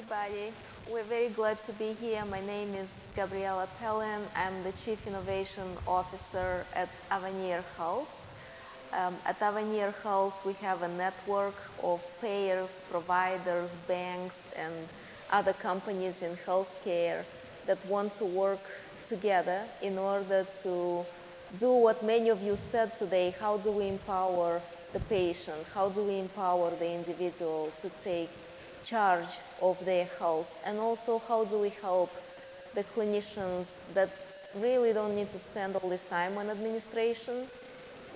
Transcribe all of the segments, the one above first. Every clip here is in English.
everybody. We're very glad to be here. My name is Gabriela Pelin. I'm the Chief Innovation Officer at Avaneer Health. At Avaneer Health, we have a network of payers, providers, banks, and other companies in healthcare that want to work together in order to do what many of you said today. How do we empower the patient? How do we empower the individual to take charge of their health? And also, how do we help the clinicians that really don't need to spend all this time on administration?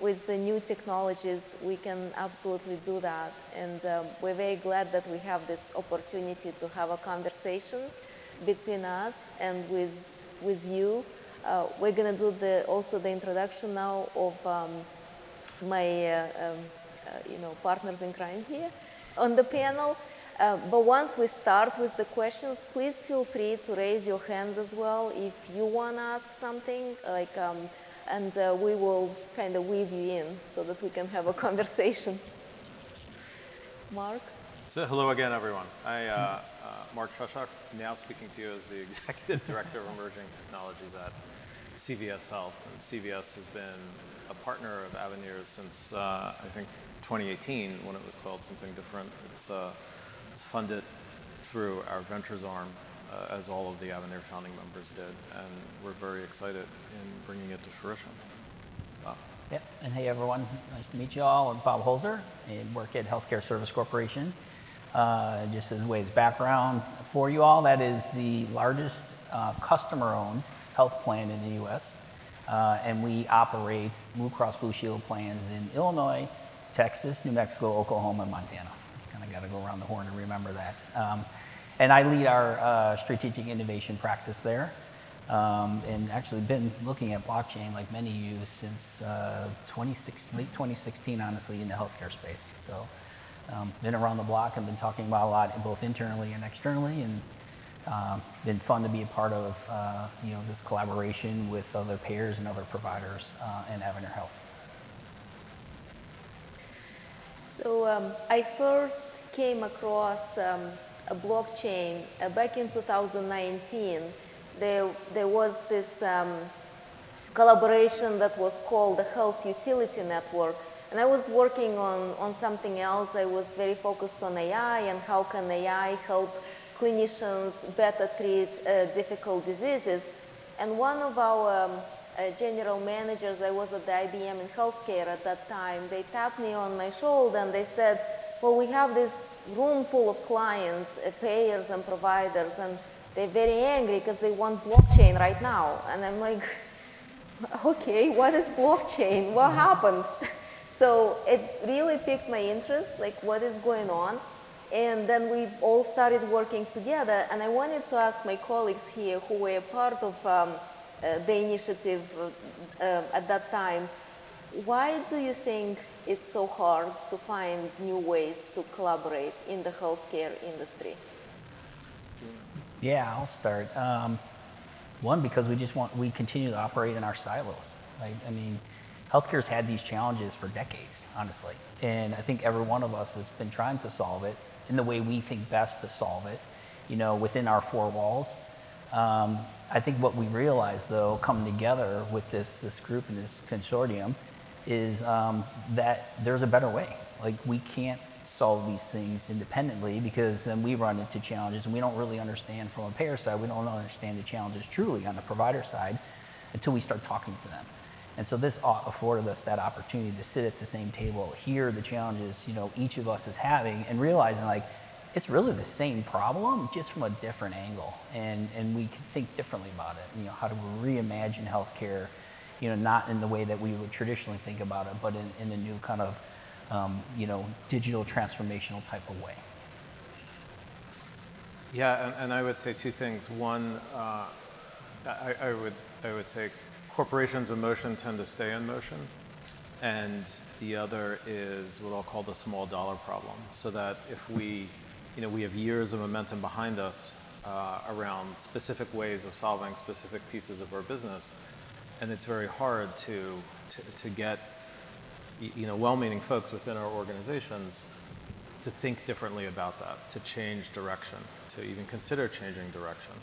With the new technologies, we can absolutely do that. And we're very glad that we have this opportunity to have a conversation between us and with you. We're going to do also the introduction now of my partners in crime here on the panel. But once we start with the questions, please feel free to raise your hands as well if you want to ask something, and we will kind of weave you in so that we can have a conversation. Mark? So hello again, everyone. Mark Treshock, now speaking to you as the Executive Director of Emerging Technologies at CVS Health. And CVS has been a partner of Avaneer's since, I think, 2018, when it was called something different. It's funded through our ventures arm, as all of the Avaneer founding members did, and we're very excited in bringing it to fruition. Bob. Yep, and hey everyone, nice to meet you all. I'm Bob Holzer, and work at Healthcare Service Corporation. Just as a way of background for you all, that is the largest customer-owned health plan in the U.S., and we operate Blue Cross Blue Shield plans in Illinois, Texas, New Mexico, Oklahoma, and Montana. Kind of got to go around the horn to remember that. And I lead our strategic innovation practice there, and actually been looking at blockchain like many of you since late 2016, honestly, in the healthcare space. So been around the block and been talking about a lot, both internally and externally, and been fun to be a part of this collaboration with other payers and other providers and Avaneer Health. So I first came across a blockchain back in 2019. There was this collaboration that was called the Health Utility Network, and I was working on something else. I was very focused on AI and how can AI help clinicians better treat difficult diseases. And one of our general managers, I was at the IBM in healthcare at that time, they tapped me on my shoulder and they said, well, we have this room full of clients, payers and providers, and they're very angry because they want blockchain right now. And I'm like, okay, what is blockchain? What happened? So it really piqued my interest, like what is going on? And then we all started working together, and I wanted to ask my colleagues here who were part of the initiative at that time, why do you think it's so hard to find new ways to collaborate in the healthcare industry? Yeah, I'll start. One, because we continue to operate in our silos. Right? I mean, healthcare's had these challenges for decades, honestly. And I think every one of us has been trying to solve it in the way we think best to solve it, within our four walls. I think what we realized, though, coming together with this group and this consortium is that there's a better way. Like, we can't solve these things independently, because then we run into challenges and we don't really understand from a payer side, we don't understand the challenges truly on the provider side until we start talking to them. And so this afforded us that opportunity to sit at the same table, hear the challenges, each of us is having, and realizing like it's really the same problem, just from a different angle. And we can think differently about it. How do we reimagine healthcare, not in the way that we would traditionally think about it, but in a new kind of, digital transformational type of way. Yeah, and I would say two things. One, I would say corporations in motion tend to stay in motion, and the other is what I'll call the small dollar problem. So that if we have years of momentum behind us around specific ways of solving specific pieces of our business, and it's very hard to get well-meaning folks within our organizations to think differently about that, to change direction, to even consider changing direction.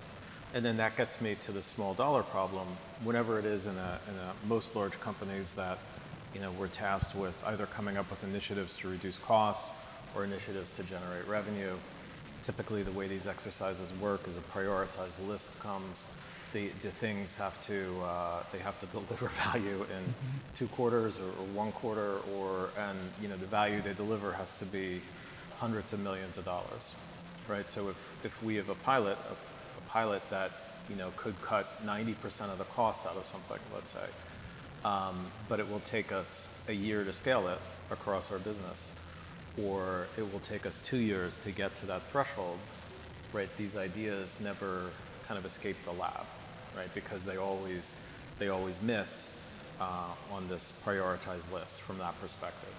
And then that gets me to the small dollar problem. Whenever it is in most large companies that, we're tasked with either coming up with initiatives to reduce cost or initiatives to generate revenue, typically the way these exercises work is a prioritized list comes. The things have to deliver value in 2 quarters or 1 quarter, and the value they deliver has to be hundreds of millions of dollars, right? So if we have a pilot that could cut 90% of the cost out of something, let's say, but it will take us a year to scale it across our business, or it will take us 2 years to get to that threshold, right? These ideas never kind of escape the lab, right? Because they always miss on this prioritized list from that perspective.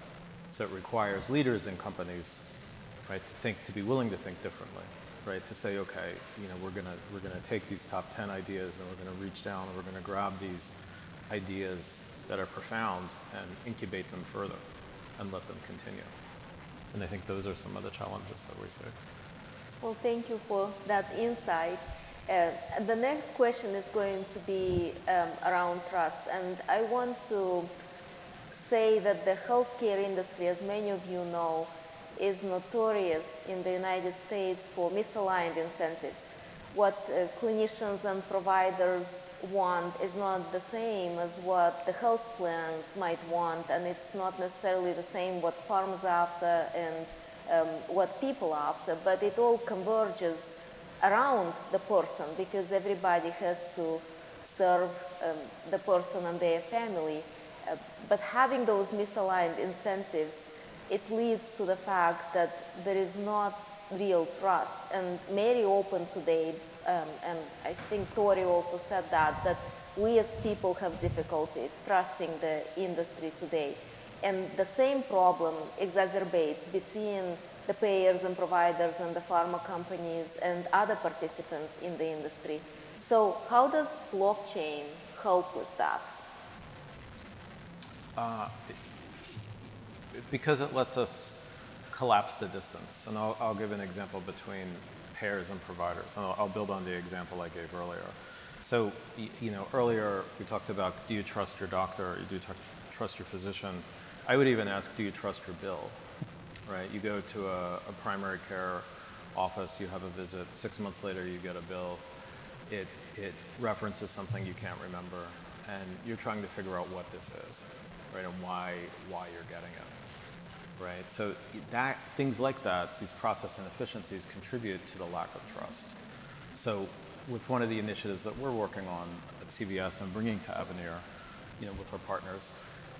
So it requires leaders in companies, right, to be willing to think differently, right? To say, okay, we're gonna take these top 10 ideas and we're gonna reach down and we're gonna grab these ideas that are profound and incubate them further and let them continue. And I think those are some of the challenges that we see. Well, thank you for that insight. The next question is going to be around trust. And I want to say that the healthcare industry, as many of you know, is notorious in the United States for misaligned incentives. What clinicians and providers want is not the same as what the health plans might want, and it's not necessarily the same what pharma's after and what people after, but it all converges around the person because everybody has to serve the person and their family. But having those misaligned incentives, it leads to the fact that there is not real trust. And Mary opened today, and I think Tori also said that we as people have difficulty trusting the industry today. And the same problem exacerbates between the payers and providers and the pharma companies and other participants in the industry. So how does blockchain help with that? Because it lets us collapse the distance. And I'll give an example between payers and providers. And I'll build on the example I gave earlier. So, earlier we talked about, do you trust your doctor? Or do you trust your physician? I would even ask, do you trust your bill? Right? You go to a primary care office, you have a visit, 6 months later you get a bill. It references something you can't remember, and you're trying to figure out what this is, right? And why you're getting it, right? So things like that, these process inefficiencies contribute to the lack of trust. So with one of the initiatives that we're working on at CVS and bringing to Avaneer, with our partners,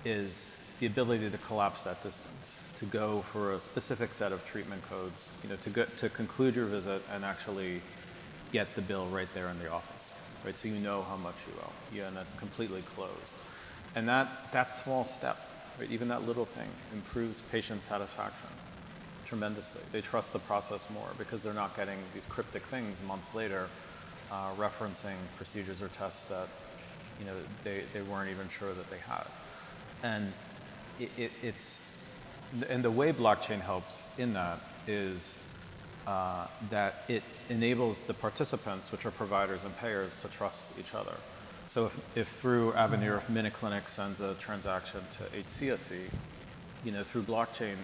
is the ability to collapse that distance, to go for a specific set of treatment codes, to conclude your visit and actually get the bill right there in the office, right? So you know how much you owe, and that's completely closed. And that small step, right, even that little thing, improves patient satisfaction tremendously. They trust the process more because they're not getting these cryptic things months later referencing procedures or tests that they weren't even sure that they had. And and the way blockchain helps in that is that it enables the participants, which are providers and payers, to trust each other. So if through Avaneer, if MinuteClinic sends a transaction to HCSC, through blockchain,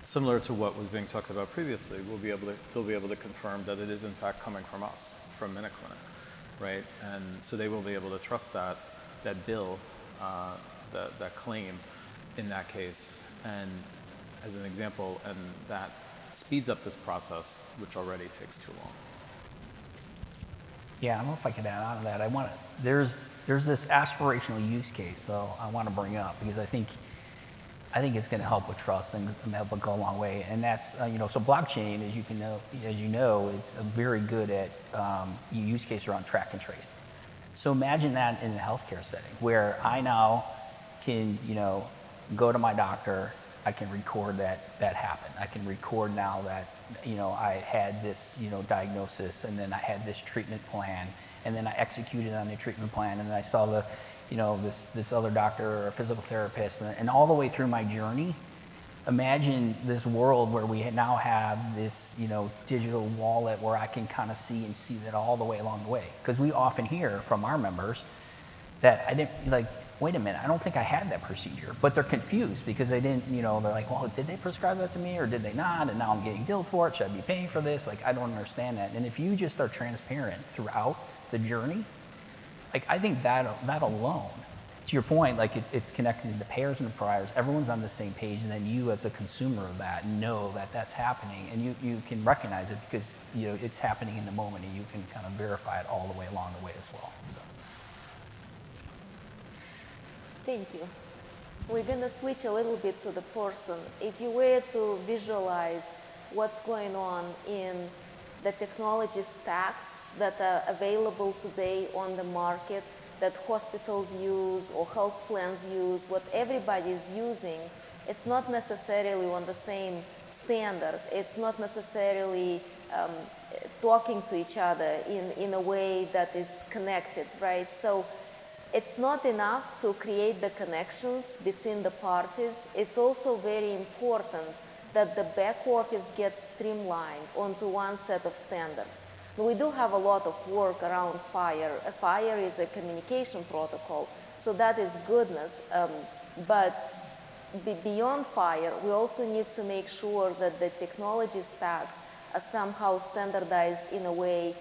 similar to what was being talked about previously, they'll be able to confirm that it is in fact coming from us, from MinuteClinic, right? And so they will be able to trust that bill, that claim in that case. And as an example, and that speeds up this process, which already takes too long. Yeah, I don't know if I could add on to that. There's this aspirational use case though I want to bring up because I think it's going to help with trust and help it go a long way. And that's so blockchain, as you know, is very good at use case around track and trace. So imagine that in a healthcare setting where I now can go to my doctor. I can record that happened. I can record now that I had this diagnosis, and then I had this treatment plan, and then I executed on the treatment plan, and then I saw this other doctor or physical therapist, and all the way through my journey, imagine this world where we now have this, digital wallet where I can kind of see that all the way along the way. Because we often hear from our members that I didn't, like, wait a minute, I don't think I had that procedure. But they're confused because they didn't, they're like, well, did they prescribe that to me or did they not? And now I'm getting billed for it. Should I be paying for this? Like, I don't understand that. And if you just are transparent throughout the journey, like, I think that alone, to your point, like, it's connected to the payers and the providers. Everyone's on the same page, and then you as a consumer of that know that that's happening, and you can recognize it because, it's happening in the moment, and you can kind of verify it all the way along the way as well. So. Thank you. We're going to switch a little bit to the person. If you were to visualize what's going on in the technology stacks that are available today on the market, that hospitals use or health plans use, what everybody is using, it's not necessarily on the same standard. It's not necessarily talking to each other in a way that is connected, right? So it's not enough to create the connections between the parties. It's also very important that the back office gets streamlined onto one set of standards. We do have a lot of work around FHIR. FHIR is a communication protocol, so that is goodness. But beyond FHIR, we also need to make sure that the technology stacks are somehow standardized in a way,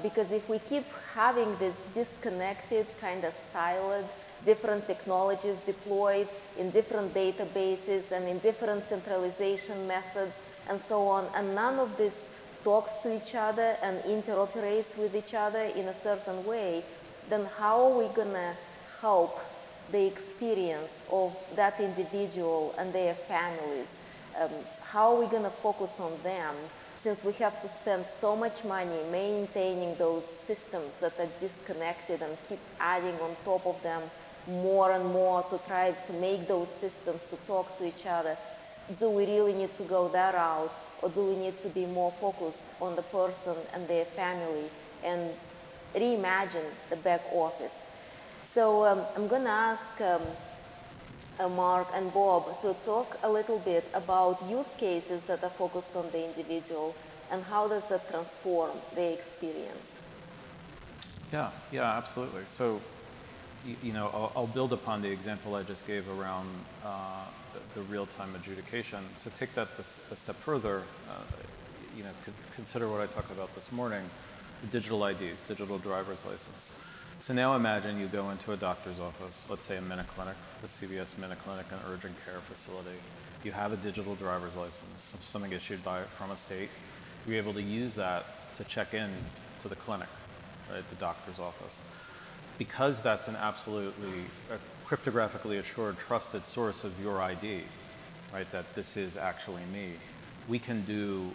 because if we keep having this disconnected, kind of siloed, different technologies deployed in different databases and in different centralization methods and so on, and none of this talks to each other and interoperates with each other in a certain way, then how are we going to help the experience of that individual and their families? How are we going to focus on them, since we have to spend so much money maintaining those systems that are disconnected and keep adding on top of them more and more to try to make those systems to talk to each other? Do we really need to go that route? Or do we need to be more focused on the person and their family and reimagine the back office? So I'm going to ask Mark and Bob to talk a little bit about use cases that are focused on the individual and how does that transform the experience. Yeah, absolutely. So, I'll build upon the example I just gave around the real-time adjudication. So take that a step further, consider what I talked about this morning, the digital IDs, digital driver's license. So now imagine you go into a doctor's office, let's say a MinuteClinic, the CVS MinuteClinic, an urgent care facility. You have a digital driver's license, something issued from a state. You're able to use that to check in to the clinic, right, the doctor's office. Because that's an absolutely cryptographically assured, trusted source of your ID, right, that this is actually me, we can do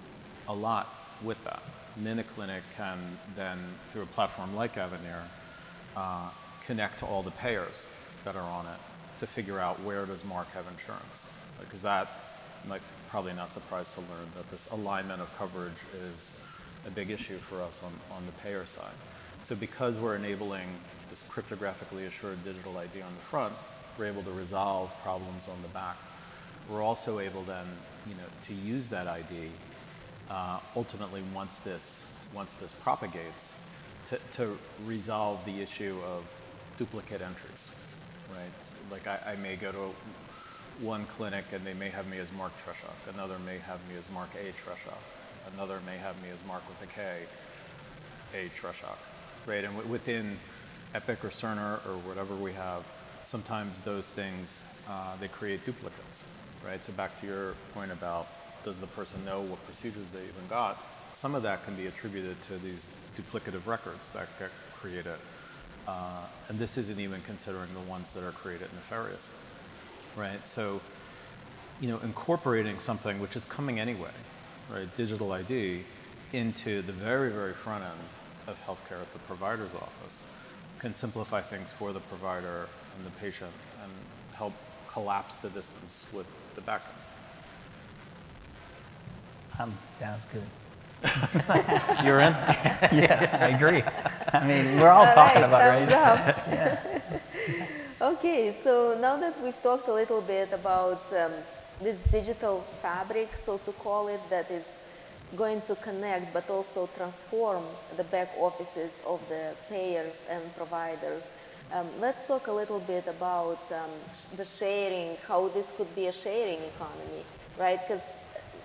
a lot with that. MinuteClinic can then, through a platform like Avaneer, connect to all the payers that are on it to figure out where does Mark have insurance. Because that might probably not surprise to learn that this alignment of coverage is a big issue for us on the payer side. So because we're enabling this cryptographically assured digital ID on the front, we're able to resolve problems on the back. We're also able then, to use that ID ultimately once this propagates to resolve the issue of duplicate entries, right? Like I may go to one clinic and they may have me as Mark Treshock, another may have me as Mark A. Treshock, another may have me as Mark with a K, A. Treshock, right? And within Epic or Cerner or whatever we have, sometimes those things, they create duplicates, right? So back to your point about does the person know what procedures they even got, some of that can be attributed to these duplicative records that get created. And this isn't even considering the ones that are created nefariously, right? So, incorporating something which is coming anyway, right, digital ID, into the very, very front end of healthcare at the provider's office can simplify things for the provider and the patient and help collapse the distance with the back end. Sounds good. You're in? Yeah, I agree. I mean, we're all talking about, right? Yeah. Okay, so now that we've talked a little bit about this digital fabric, so to call it, that is going to connect but also transform the back offices of the payers and providers. Let's talk a little bit about the sharing, how this could be a sharing economy, right? Because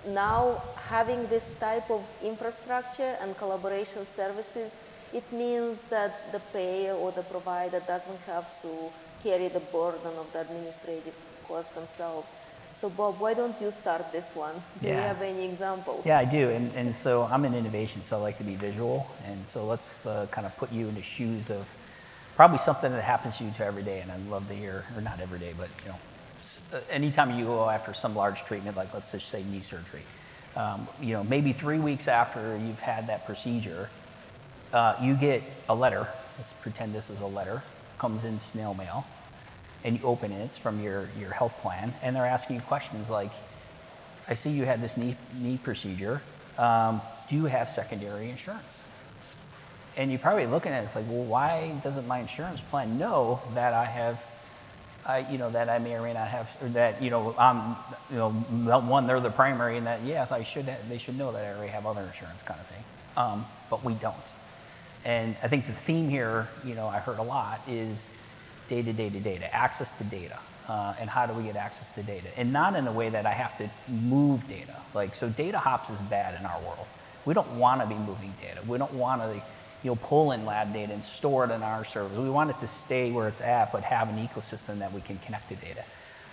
now having this type of infrastructure and collaboration services, it means that the payer or the provider doesn't have to carry the burden of the administrative cost themselves. So Bob, why don't you start this one? Do you have any examples? Yeah, I do. And so I'm in innovation, so I like to be visual. And so let's kind of put you in the shoes of probably something that happens to you every day. And I'd love to hear, or not every day, but anytime you go after some large treatment, like let's just say knee surgery, maybe 3 weeks after you've had that procedure, you get a letter. Let's pretend this is a letter. Comes in snail mail. And you open it, it's from your health plan, and they're asking you questions like, I see you had this knee procedure. Do you have secondary insurance? And you're probably looking at it, it's like, well, why doesn't my insurance plan know that I have, that I may or may not have, or that, one, they're the primary, and that, yes, they should know that I already have other insurance kind of thing. But we don't. And I think the theme here, I heard a lot is data, access to data, and how do we get access to data? And not in a way that I have to move data. So data hops is bad in our world. We don't want to be moving data. We don't want to, pull in lab data and store it in our servers. We want it to stay where it's at, but have an ecosystem that we can connect to data.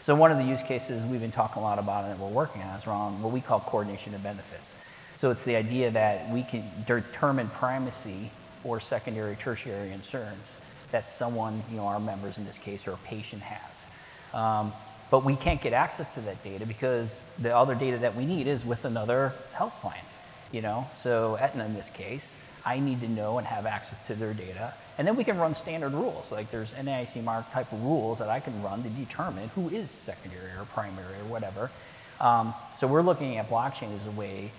So one of the use cases we've been talking a lot about and that we're working on is around what we call coordination of benefits. So it's the idea that we can determine primacy or secondary, tertiary insurance that someone, our members in this case, or a patient has. But we can't get access to that data because the other data that we need is with another health plan, So Aetna in this case, I need to know and have access to their data. And then we can run standard rules. Like there's NAIC mark type of rules that I can run to determine who is secondary or primary or whatever. So we're looking at blockchain as a way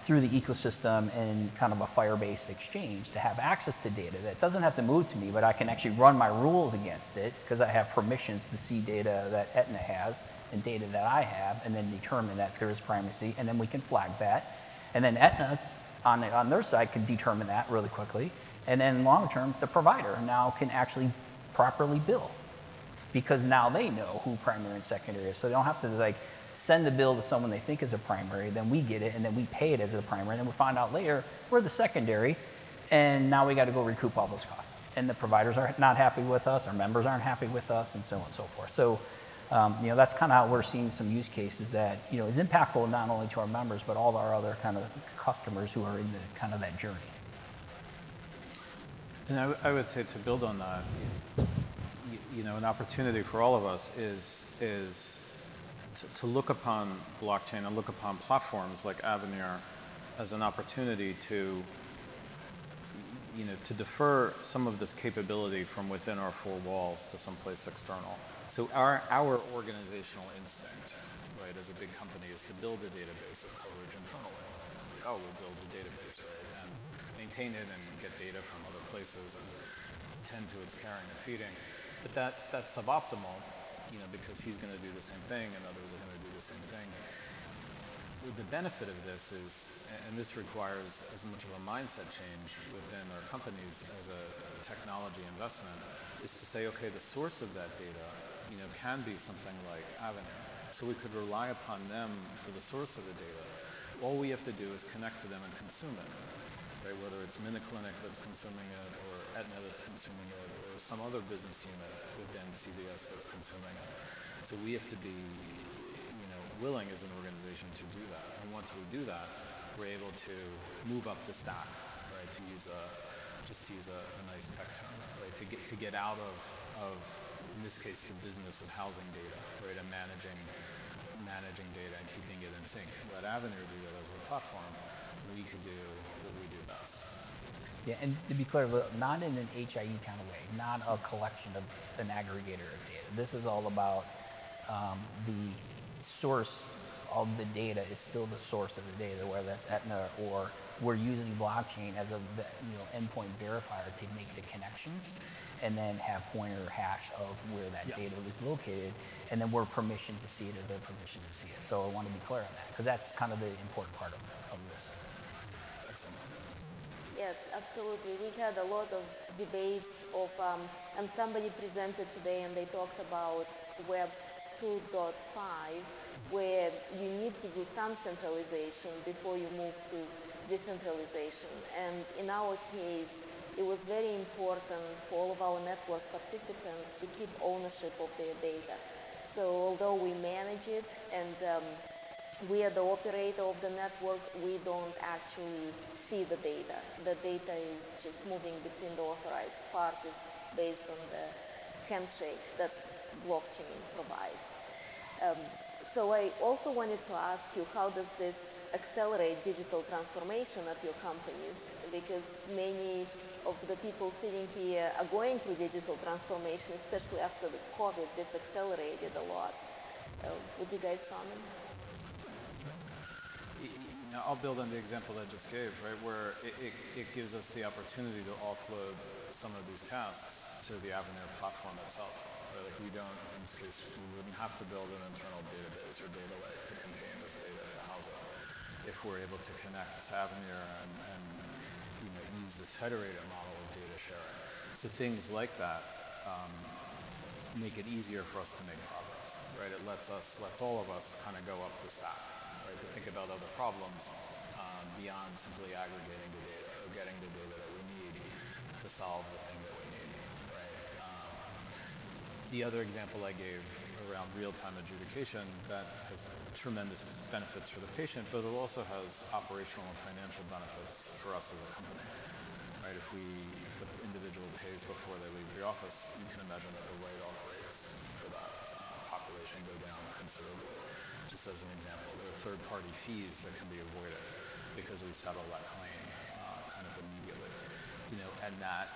through the ecosystem and kind of a Firebase exchange to have access to data that doesn't have to move to me, but I can actually run my rules against it because I have permissions to see data that Aetna has and data that I have, and then determine that there is primacy, and then we can flag that. And then Aetna, on their side, can determine that really quickly. And then long term, the provider now can actually properly bill because now they know who primary and secondary is. So they don't have to send the bill to someone they think is a primary, then we get it, and then we pay it as a primary, and then we find out later we're the secondary, and now we got to go recoup all those costs. And the providers are not happy with us, our members aren't happy with us, and so on and so forth. So, that's kind of how we're seeing some use cases that, is impactful not only to our members, but all of our other kind of customers who are in the kind of that journey. And I would say to build on that, an opportunity for all of us is to look upon blockchain and look upon platforms like Avaneer as an opportunity to defer some of this capability from within our four walls to someplace external. So our organizational instinct, right, as a big company is to build a database of coverage internally. We'll build a database, right, and maintain it and get data from other places and tend to its caring and feeding. But that's suboptimal. Because he's going to do the same thing and others are going to do the same thing. The benefit of this is, and this requires as much of a mindset change within our companies as a technology investment, is to say, okay, the source of that data, can be something like Avaneer. So we could rely upon them for the source of the data. All we have to do is connect to them and consume it. Right? Whether it's MinuteClinic that's consuming it, or Aetna that's consuming it, or some other business unit within CVS that's consuming it. So we have to be, willing as an organization to do that. And once we do that, we're able to move up the stack, right? To use a nice tech term, right? To get out of in this case the business of housing data, right? And managing data and keeping it in sync. Let Avaneer do that as a platform. We could do what we do best. Yeah, and to be clear, not in an HIE kind of way, not a collection of an aggregator of data. This is all about the source of the data is still the source of the data, whether that's Aetna or we're using blockchain as a endpoint verifier to make the connections, and then have pointer hash of where that data is located, and then we're permissioned to see it or they're permissioned to see it. So I want to be clear on that because that's kind of the important part of this. Yes, absolutely. We had a lot of debates of, and somebody presented today and they talked about Web 2.5, where you need to do some centralization before you move to decentralization. And in our case, it was very important for all of our network participants to keep ownership of their data. So although we manage it and we are the operator of the network, we don't actually see the data. The data is just moving between the authorized parties based on the handshake that blockchain provides. So I also wanted to ask you, how does this accelerate digital transformation at your companies? Because many of the people sitting here are going through digital transformation, especially after the COVID. This accelerated a lot. Would you guys comment? I'll build on the example I just gave, right, where it gives us the opportunity to offload some of these tasks to the Avaneer platform itself. Right? Like we don't, in this case, we wouldn't have to build an internal database or data lake to contain this data to house it. If we're able to connect to Avaneer and use this federated model of data sharing. So things like that make it easier for us to make progress, right? It lets all of us kind of go up the stack, right? To think about other problems beyond simply aggregating the data or getting the data that we need to solve the thing that we need, right? The other example I gave around real-time adjudication, that has tremendous benefits for the patient, but it also has operational and financial benefits for us as a company, right? If the individual pays before they leave the office, you can imagine that the write-off rates for that population go down considerably. Just as an example, there are third-party fees that can be avoided because we settle that claim kind of immediately, and that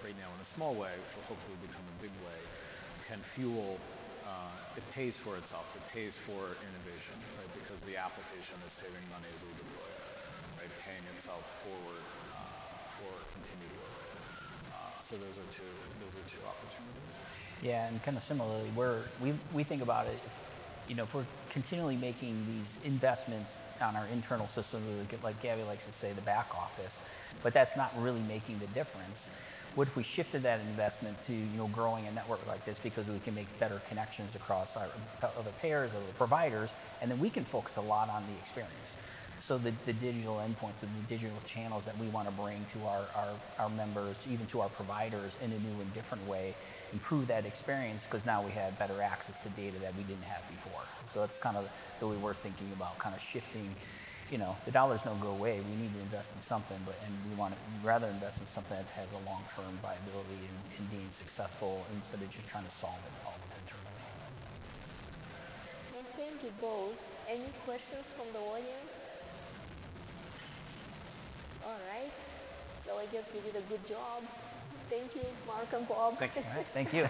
right now in a small way, which will hopefully become a big way, can fuel. It pays for itself. It pays for innovation, right? Because the application is saving money as we deploy it, right? Paying itself forward for continued work. So those are two opportunities. Yeah, and kind of similarly, we think about it. If we're continually making these investments on our internal system, like Gabby likes to say, the back office, but that's not really making the difference. What if we shifted that investment to growing a network like this, because we can make better connections across our other payers, other providers, and then we can focus a lot on the experience. So the digital endpoints and the digital channels that we want to bring to our members, even to our providers in a new and different way, improve that experience, because now we have better access to data that we didn't have before. So that's kind of the way we're thinking about kind of shifting. The dollars don't go away. We need to invest in something, and we want to rather invest in something that has a long-term viability and being successful instead of just trying to solve it all internally. Well, thank you both. Any questions from the audience? All right. So I guess we did a good job. Thank you, Mark and Bob. Thank you. All right, thank you.